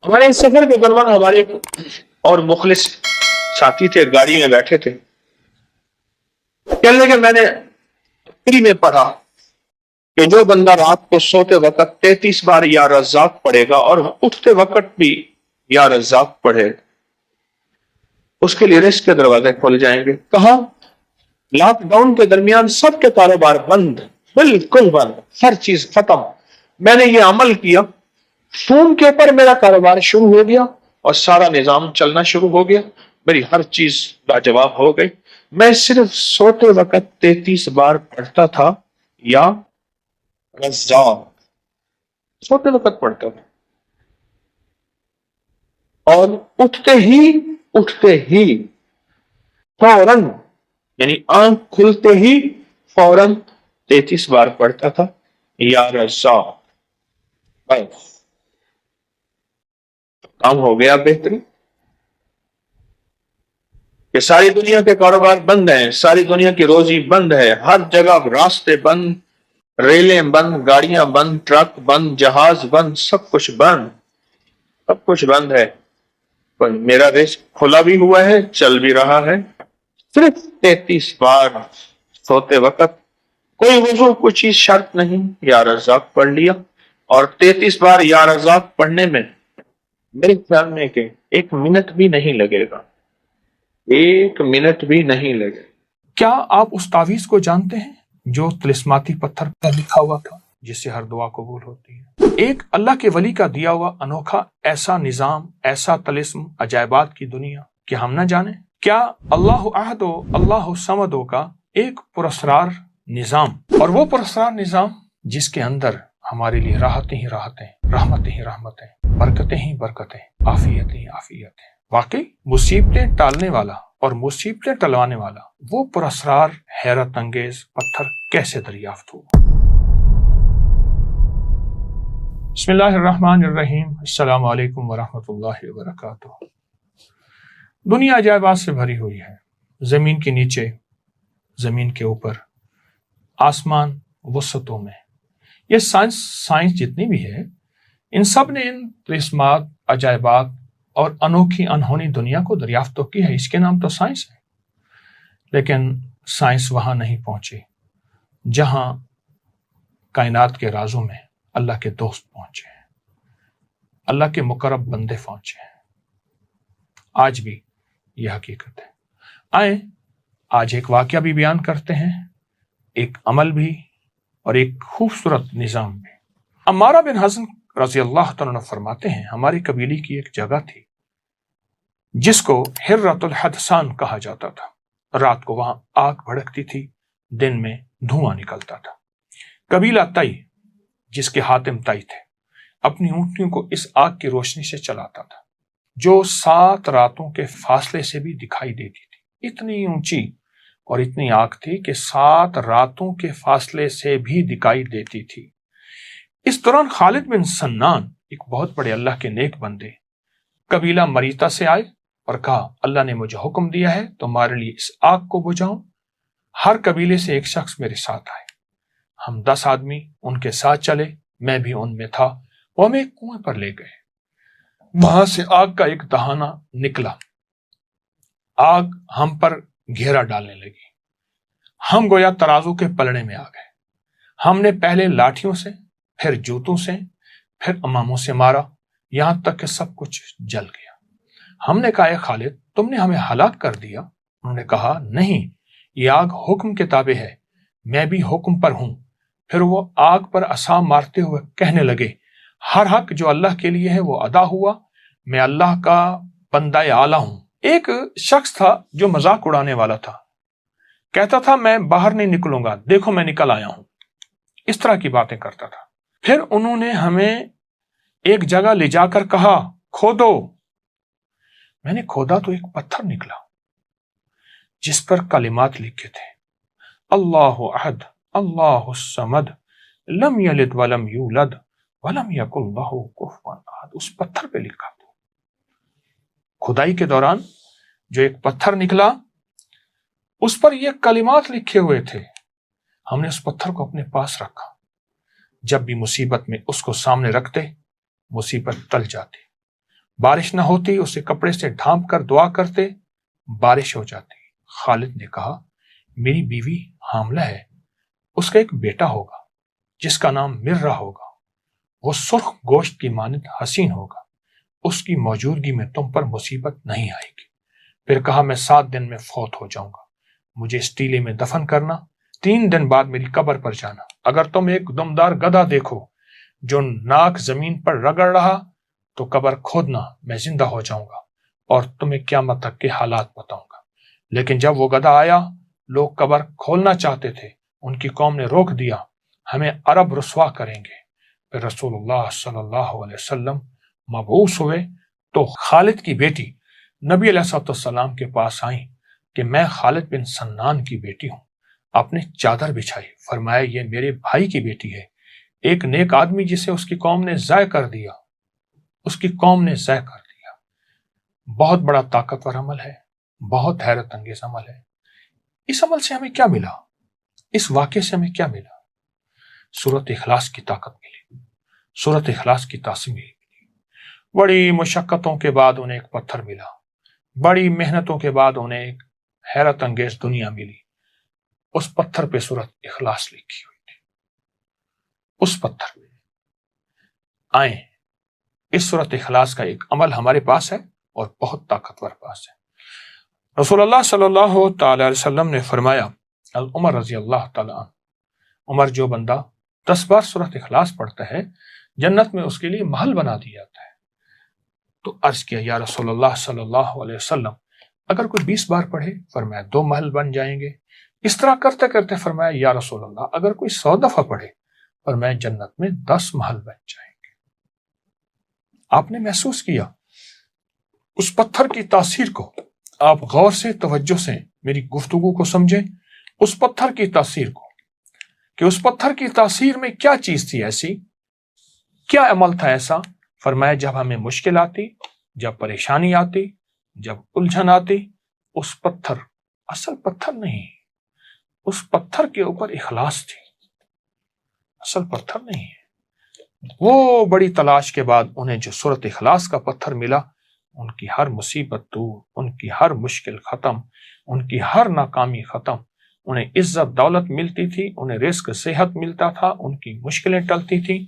ہمارے اس سفر کے دوران ہمارے اور مخلص ساتھی تھے، گاڑی میں بیٹھے تھے، کہنے لگے میں نے فری میں پڑھا کہ جو بندہ رات کو سوتے وقت 33 بار یا رزاق پڑھے گا اور اٹھتے وقت بھی یا رزاق پڑھے، اس کے لیے رزق کے دروازے کھول جائیں گے۔ کہا لاک ڈاؤن کے درمیان سب کے کاروبار بند، بالکل بند، ہر چیز ختم۔ میں نے یہ عمل کیا، فون کے اوپر میرا کاروبار شروع ہو گیا اور سارا نظام چلنا شروع ہو گیا، میری ہر چیز لاجواب ہو گئی۔ میں صرف سوتے وقت 33 بار پڑھتا تھا یا رزاق، سوتے وقت پڑھتا تھا، اور اٹھتے ہی فوراً، یعنی آنکھ کھلتے ہی فوراً 33 بار پڑھتا تھا یا رزاق، بس کام ہو گیا بہترین۔ کہ ساری دنیا کے کاروبار بند ہیں، ساری دنیا کی روزی بند ہے، ہر جگہ راستے بند، ریلیں بند، گاڑیاں بند، ٹرک بند، جہاز بند، سب کچھ بند، سب کچھ بند ہے، پر میرا رزق کھلا بھی ہوا ہے، چل بھی رہا ہے۔ صرف 33 بار سوتے وقت، کوئی وضو کوئی چیز شرط نہیں، یا رزاق پڑھ لیا، اور 33 بار یا رزاق پڑھنے میں میرے خیال میں کہ 1 منٹ بھی نہیں لگے گا، 1 منٹ بھی نہیں لگے۔ کیا آپ اس تعویذ کو جانتے ہیں جو طلسماتی پتھر پر لکھا ہوا تھا جس سے ہر دعا قبول ہوتی ہے؟ ایک اللہ کے ولی کا دیا ہوا انوکھا ایسا نظام، ایسا طلسم، عجائبات کی دنیا کہ ہم نہ جانیں؟ کیا اللہ احد و اللہ صمد کا ایک پراسرار نظام، اور وہ پراسرار نظام جس کے اندر ہمارے لیے راحتیں ہی راحتیں، رحمتیں ہی رحمتیں، برکتیں ہی برکتیں، عافیتیں ہی عافیتیں۔ واقعی مصیبتیں ٹالنے والا اور مصیبتیں ٹلوانے والا وہ پراسرار حیرت انگیز پتھر کیسے دریافت ہو؟ بسم اللہ الرحمن الرحیم، السلام علیکم ورحمۃ اللہ وبرکاتہ۔ دنیا عجائبات سے بھری ہوئی ہے، زمین کے نیچے، زمین کے اوپر، آسمان وسطوں میں۔ یہ سائنس جتنی بھی ہے، ان سب نے ان طلسمات، عجائبات اور انوکھی انہونی دنیا کو دریافت تو کی ہے، اس کے نام تو سائنس ہے۔ لیکن سائنس وہاں نہیں پہنچی جہاں کائنات کے رازوں میں اللہ کے دوست پہنچے ہیں، اللہ کے مقرب بندے پہنچے ہیں۔ آج بھی یہ حقیقت ہے۔ آئیں آج ایک واقعہ بھی بیان کرتے ہیں، ایک عمل بھی اور ایک خوبصورت نظام بھی۔ عمارہ بن حزن رضی اللہ تعالیٰ عنہ فرماتے ہیں، ہماری قبیلے کی ایک جگہ تھی جس کو حرۃ الحدثان کہا جاتا تھا۔ رات کو وہاں آگ بھڑکتی تھی، دن میں دھواں نکلتا تھا۔ قبیلہ طی، جس کے حاتم طی تھے، اپنی اونٹنیوں کو اس آگ کی روشنی سے چلاتا تھا جو 7 راتوں کے فاصلے سے بھی دکھائی دیتی تھی۔ اتنی اونچی اور اتنی آگ تھی کہ 7 راتوں کے فاصلے سے بھی دکھائی دیتی تھی۔ اس دوران خالد بن سنان، ایک بہت بڑے اللہ کے نیک بندے، قبیلہ مریتا سے آئے اور کہا اللہ نے مجھے حکم دیا ہے تمہارے لیے اس آگ کو بجھاؤں، ہر قبیلے سے ایک شخص میرے ساتھ آئے۔ ہم 10 آدمی ان کے ساتھ چلے، میں بھی ان میں تھا، وہ ہمیں ایک کنویں پر لے گئے۔ وہاں سے آگ کا ایک دہانہ نکلا، آگ ہم پر گھیرا ڈالنے لگی، ہم گویا ترازو کے پلڑے میں آ گئے۔ ہم نے پہلے لاٹھیوں سے، پھر جوتوں سے، پھر اماموں سے مارا، یہاں تک کہ سب کچھ جل گیا۔ ہم نے کہا اے خالد تم نے ہمیں ہلاک کر دیا؟ انہوں نے کہا نہیں، یہ آگ حکم کے تابع ہے، میں بھی حکم پر ہوں۔ پھر وہ آگ پر عصا مارتے ہوئے کہنے لگے ہر حق جو اللہ کے لیے ہے وہ ادا ہوا، میں اللہ کا بندہ اعلیٰ ہوں۔ ایک شخص تھا جو مذاق اڑانے والا تھا، کہتا تھا میں باہر نہیں نکلوں گا، دیکھو میں نکل آیا ہوں، اس طرح کی باتیں کرتا تھا۔ پھر انہوں نے ہمیں ایک جگہ لے جا کر کہا کھودو۔ میں نے کھودا تو ایک پتھر نکلا جس پر کلمات لکھے تھے اللہ احد، اللہ الصمد، لم یلد ولم یولد ولم یکن لہ کفوا احد۔ اس پتھر پہ لکھا تھا۔ کھدائی کے دوران جو ایک پتھر نکلا اس پر یہ کلمات لکھے ہوئے تھے۔ ہم نے اس پتھر کو اپنے پاس رکھا، جب بھی مصیبت میں اس کو سامنے رکھتے مصیبت ٹل جاتی۔ بارش نہ ہوتی، اسے کپڑے سے ڈھانپ کر دعا کرتے، بارش ہو جاتی۔ خالد نے کہا میری بیوی حاملہ ہے، اس کا ایک بیٹا ہوگا جس کا نام مرہ ہوگا، وہ سرخ گوشت کی مانند حسین ہوگا، اس کی موجودگی میں تم پر مصیبت نہیں آئے گی۔ پھر کہا میں 7 دن میں فوت ہو جاؤں گا، مجھے اس ٹیلے میں دفن کرنا، 3 دن بعد میری قبر پر جانا، اگر تم ایک دمدار گدھا دیکھو جو ناک زمین پر رگڑ رہا تو قبر کھودنا، میں زندہ ہو جاؤں گا اور تمہیں قیامت تک کے حالات بتاؤں گا۔ لیکن جب وہ گدھا آیا، لوگ قبر کھولنا چاہتے تھے، ان کی قوم نے روک دیا، ہمیں عرب رسوا کریں گے۔ پھر رسول اللہ صلی اللہ علیہ وسلم مبعوث ہوئے تو خالد کی بیٹی نبی علیہ السلام کے پاس آئیں کہ میں خالد بن سنان کی بیٹی ہوں۔ آپ نے چادر بچھائی، فرمایا یہ میرے بھائی کی بیٹی ہے، ایک نیک آدمی جسے اس کی قوم نے ضائع کر دیا، اس کی قوم نے ضائع کر دیا۔ بہت بڑا طاقتور عمل ہے، بہت حیرت انگیز عمل ہے۔ اس عمل سے ہمیں کیا ملا؟ اس واقعے سے ہمیں کیا ملا؟ سورۃ اخلاص کی طاقت ملی، سورۃ اخلاص کی تاثیر ملی۔ بڑی مشقتوں کے بعد انہیں ایک پتھر ملا، بڑی محنتوں کے بعد انہیں ایک حیرت انگیز دنیا ملی۔ اس پتھر پہ سورۃ اخلاص لکھی ہوئی تھی، اس پتھر پہ۔ آئیں، اس سورۃ اخلاص کا ایک عمل ہمارے پاس ہے اور بہت طاقتور پاس ہے۔ رسول اللہ صلی اللہ تعالی علیہ وسلم نے فرمایا، عمر رضی اللہ تعالی عنہ، عمر جو بندہ 10 بار سورۃ اخلاص پڑھتا ہے جنت میں اس کے لیے محل بنا دیا جاتا ہے۔ تو عرض کیا یا رسول اللہ صلی اللہ علیہ وسلم اگر کوئی 20 بار پڑھے؟ فرمایا 2 محل بن جائیں گے۔ اس طرح کرتے کرتے فرمایا یا رسول اللہ اگر کوئی 100 دفعہ پڑھے؟ فرمایا جنت میں 10 محل بن جائیں گے۔ آپ نے محسوس کیا اس پتھر کی تاثیر کو، آپ غور سے توجہ سے میری گفتگو کو سمجھیں، اس پتھر کی تاثیر کو، کہ اس پتھر کی تاثیر میں کیا چیز تھی ایسی، کیا عمل تھا ایسا۔ فرمایا جب ہمیں مشکل آتی، جب پریشانی آتی، جب الجھن آتی، اس پتھر، اصل پتھر نہیں، اس پتھر کے اوپر اخلاص تھی، اصل پتھر نہیں ہے۔ وہ بڑی تلاش کے بعد انہیں جو سورۃ اخلاص کا پتھر ملا، ان کی ہر مصیبت دور، ان کی ہر مشکل ختم، ان کی ہر ناکامی ختم، انہیں عزت دولت ملتی تھی، انہیں رزق صحت ملتا تھا، ان کی مشکلیں ٹلتی تھیں،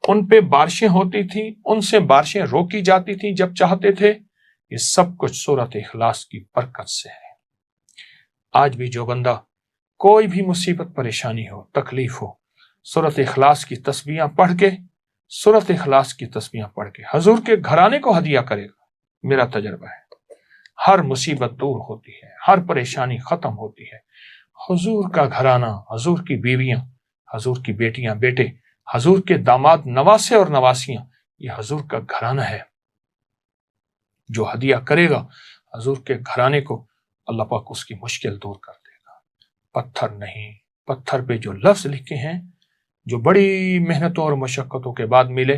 ان پہ بارشیں ہوتی تھیں، ان سے بارشیں روکی جاتی تھیں جب چاہتے تھے۔ یہ سب کچھ سورۃ اخلاص کی برکت سے ہے۔ آج بھی جو بندہ کوئی بھی مصیبت پریشانی ہو، تکلیف ہو، سورۃ اخلاص کی تسبیحاں پڑھ کے، سورۃ اخلاص کی تسبیحاں پڑھ کے حضور کے گھرانے کو ہدیہ کرے گا، میرا تجربہ ہے، ہر مصیبت دور ہوتی ہے، ہر پریشانی ختم ہوتی ہے۔ حضور کا گھرانہ، حضور کی بیویاں، حضور کی بیٹیاں بیٹے، حضور کے داماد نواسے اور نواسیاں، یہ حضور کا گھرانہ ہے۔ جو ہدیہ کرے گا حضور کے گھرانے کو، اللہ پاک اس کی مشکل دور کر دے گا۔ پتھر نہیں، پتھر پہ جو لفظ لکھے ہیں، جو بڑی محنتوں اور مشقتوں کے بعد ملے،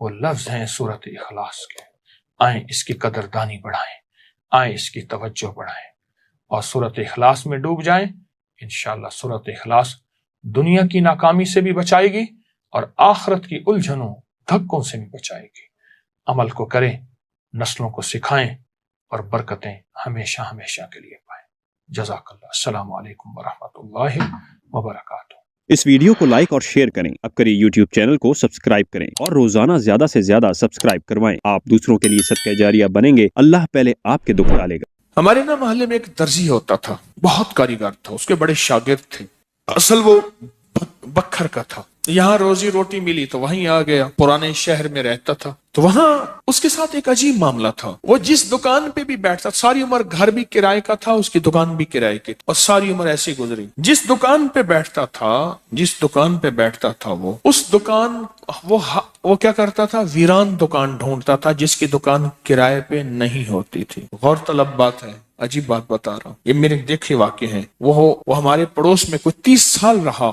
وہ لفظ ہیں سورۃ اخلاص کے۔ آئیں اس کی قدردانی بڑھائیں، آئیں اس کی توجہ بڑھائیں اور سورۃ اخلاص میں ڈوب جائیں۔ انشاءاللہ سورۃ اخلاص دنیا کی ناکامی سے بھی بچائے گی اور آخرت کی الجھنوں دھکوں سے بھی بچائے گی۔ عمل کو کریں، نسلوں کو سکھائیں اور برکتیں ہمیشہ ہمیشہ کے لیے پائیں۔ جزاک اللہ۔ السلام علیکم ورحمۃ اللہ وبرکاتہ۔ اس ویڈیو کو لائک اور شیئر کریں، اب کریں یوٹیوب چینل کو سبسکرائب کریں اور روزانہ زیادہ سے زیادہ سبسکرائب کروائیں۔ آپ دوسروں کے لیے صدقہ جاریہ بنیں گے، اللہ پہلے آپ کے دکھ ڈالے گا۔ ہمارے نا محلے میں ایک درزی ہوتا تھا، بہت کاریگر تھا، اس کے بڑے شاگرد تھے، اصل وہ بکھر کا تھا۔ یہاں روزی روٹی ملی تو وہیں آ گیا، پرانے شہر میں رہتا تھا تو وہاں اس کے ساتھ ایک عجیب معاملہ تھا۔ وہ جس دکان پہ بھی بیٹھتا، ساری عمر گھر بھی کرائے کا تھا، اس کی دکان بھی کرائے کی، اور ساری عمر ایسی گزری۔ جس دکان پہ بیٹھتا تھا وہ اس دکان وہ کیا کرتا تھا، ویران دکان ڈھونڈتا تھا جس کی دکان کرائے پہ نہیں ہوتی تھی۔ غور طلب بات ہے، عجیب بات بتا رہا ہوں، یہ میرے دیکھے واقع ہیں۔ وہ ہمارے پڑوس میں کوئی 30 سال رہا،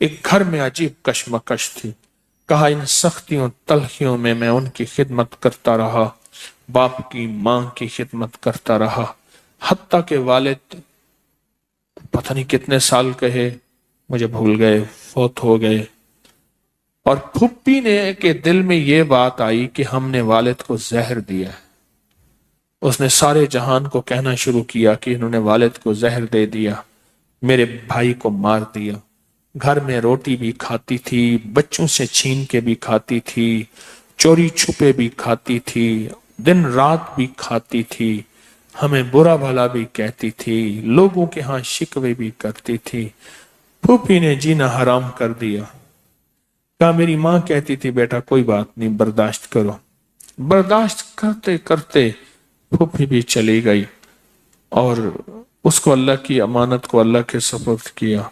ایک گھر میں عجیب کشمکش تھی. کہا ان سختیوں تلخیوں میں میں ان کی خدمت کرتا رہا، باپ کی ماں کی خدمت کرتا رہا، حتیٰ کہ والد پتہ نہیں کتنے سال کہے مجھے بھول گئے، فوت ہو گئے. اور پھپھی نے کے دل میں یہ بات آئی کہ ہم نے والد کو زہر دیا ہے. اس نے سارے جہان کو کہنا شروع کیا کہ انہوں نے والد کو زہر دے دیا، میرے بھائی کو مار دیا. گھر میں روٹی بھی کھاتی تھی، بچوں سے چھین کے بھی کھاتی تھی، چوری چھپے بھی کھاتی تھی، دن رات بھی کھاتی تھی، ہمیں برا بھلا بھی کہتی تھی، لوگوں کے ہاں شکوے بھی کرتی تھی. پھوپھی نے جینا حرام کر دیا. کہا میری ماں کہتی تھی بیٹا کوئی بات نہیں، برداشت کرو. برداشت کرتے کرتے پھوپھی بھی چلی گئی اور اس کو اللہ کی امانت کو اللہ کے سپرد کیا.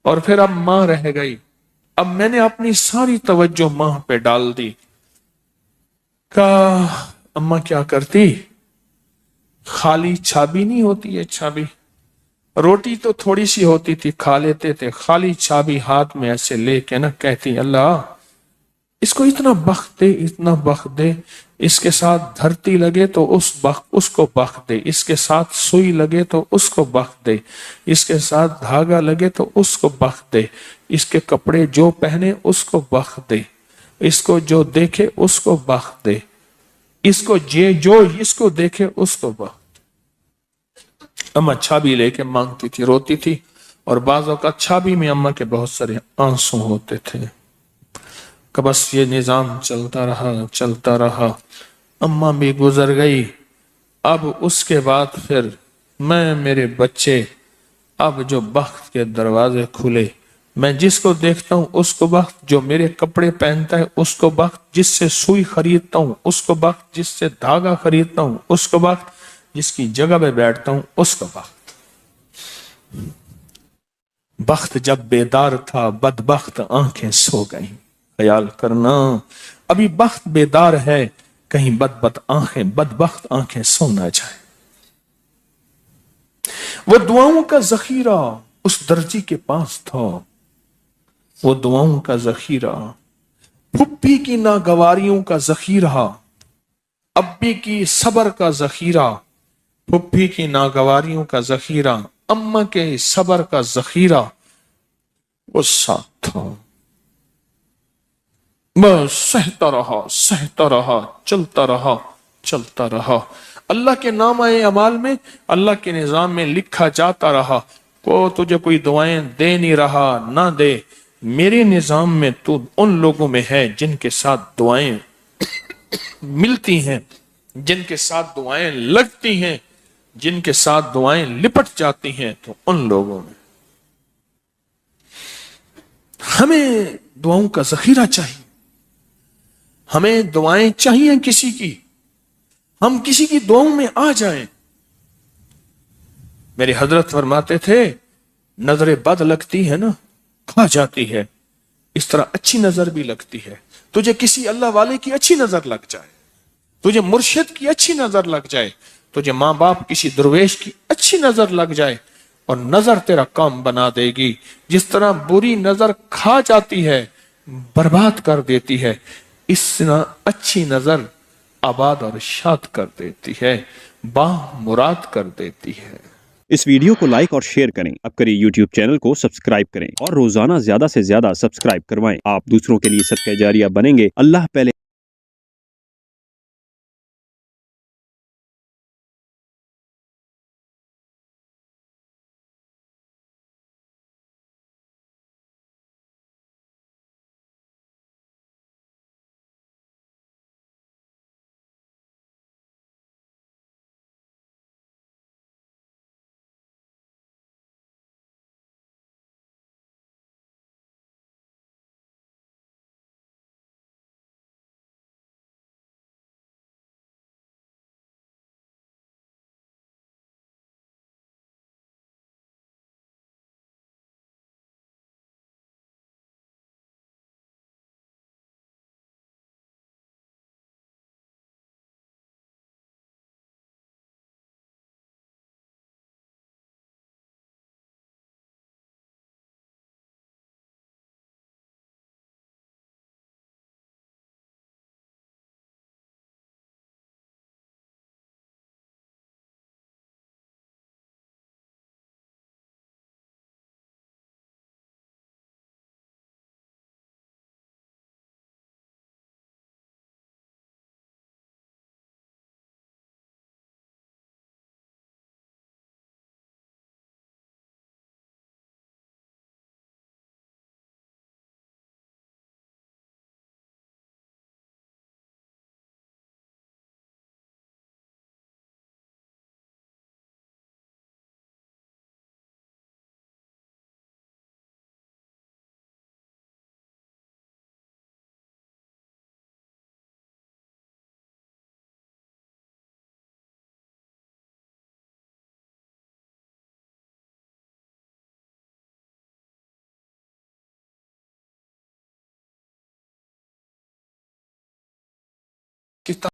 اور پھر اب ماں رہ گئی. اب میں نے اپنی ساری توجہ ماں پہ ڈال دی. کہا اماں کیا کرتی؟ خالی چابی نہیں ہوتی ہے، چابی روٹی تو تھوڑی سی ہوتی تھی کھا لیتے تھے، خالی چابی ہاتھ میں ایسے لے کے نا کہتی اللہ اس کو اتنا بخت دے، اتنا بخت دے، اس کے ساتھ دھرتی لگے تو اس کو بخت دے، اس کے ساتھ سوئی لگے تو اس کو بخت دے، اس کے ساتھ دھاگا لگے تو اس کو بخت دے، اس کے کپڑے جو پہنے اس کو بخت دے، اس کو جو دیکھے اس کو بخت دے، اس کو جو اس کو دیکھے اس کو بخت. اماں چھابی لے کے مانگتی تھی، روتی تھی، اور بعض اوقات چھابی میں اماں کے بہت سارے آنسو ہوتے تھے. کہ بس یہ نظام چلتا رہا چلتا رہا. اماں بھی گزر گئی. اب اس کے بعد پھر میں میرے بچے، اب جو بخت کے دروازے کھلے، میں جس کو دیکھتا ہوں اس کو بخت، جو میرے کپڑے پہنتا ہے اس کو بخت، جس سے سوئی خریدتا ہوں اس کو بخت، جس سے دھاگا خریدتا ہوں اس کو بخت، جس کی جگہ پہ بیٹھتا ہوں اس کو بخت. بخت جب بیدار تھا بدبخت آنکھیں سو گئیں. خیال کرنا ابھی بخت بیدار ہے، کہیں بدبخت آنکھیں سو نہ جائیں. وہ دعاؤں کا ذخیرہ اس درجی کے پاس تھا، وہ دعاؤں کا ذخیرہ، پھپھی کی ناگواریوں کا ذخیرہ، ابی کی صبر کا ذخیرہ، پھپھی کی ناگواریوں کا ذخیرہ، اماں کے صبر کا ذخیرہ وہ ساتھ تھا. بس سہتا رہا چلتا رہا چلتا رہا. اللہ کے نام اعمال میں، اللہ کے نظام میں لکھا جاتا رہا. تجھے کوئی دعائیں دے نہیں رہا، نہ دے، میرے نظام میں تو ان لوگوں میں ہے جن کے ساتھ دعائیں ملتی ہیں، جن کے ساتھ دعائیں لگتی ہیں، جن کے ساتھ دعائیں لپٹ جاتی ہیں. تو ان لوگوں میں ہمیں دعاؤں کا ذخیرہ چاہیے. ہمیں دعائیں چاہیے کسی کی، ہم کسی کی دعاؤں میں آ جائیں. میرے حضرت فرماتے تھے نظر بد لگتی ہے نا کھا جاتی ہے، اس طرح اچھی نظر بھی لگتی ہے. تجھے کسی اللہ والے کی اچھی نظر لگ جائے، تجھے مرشد کی اچھی نظر لگ جائے، تجھے ماں باپ کسی درویش کی اچھی نظر لگ جائے، اور نظر تیرا کام بنا دے گی. جس طرح بری نظر کھا جاتی ہے، برباد کر دیتی ہے، اس طرح اچھی نظر آباد اور شاد کر دیتی ہے، مراد کر دیتی ہے. اس ویڈیو کو لائک اور شیئر کریں. اب کریے یوٹیوب چینل کو سبسکرائب کریں اور روزانہ زیادہ سے زیادہ سبسکرائب کروائیں. آپ دوسروں کے لیے صدقہ جاریہ بنیں گے. اللہ پہلے کہ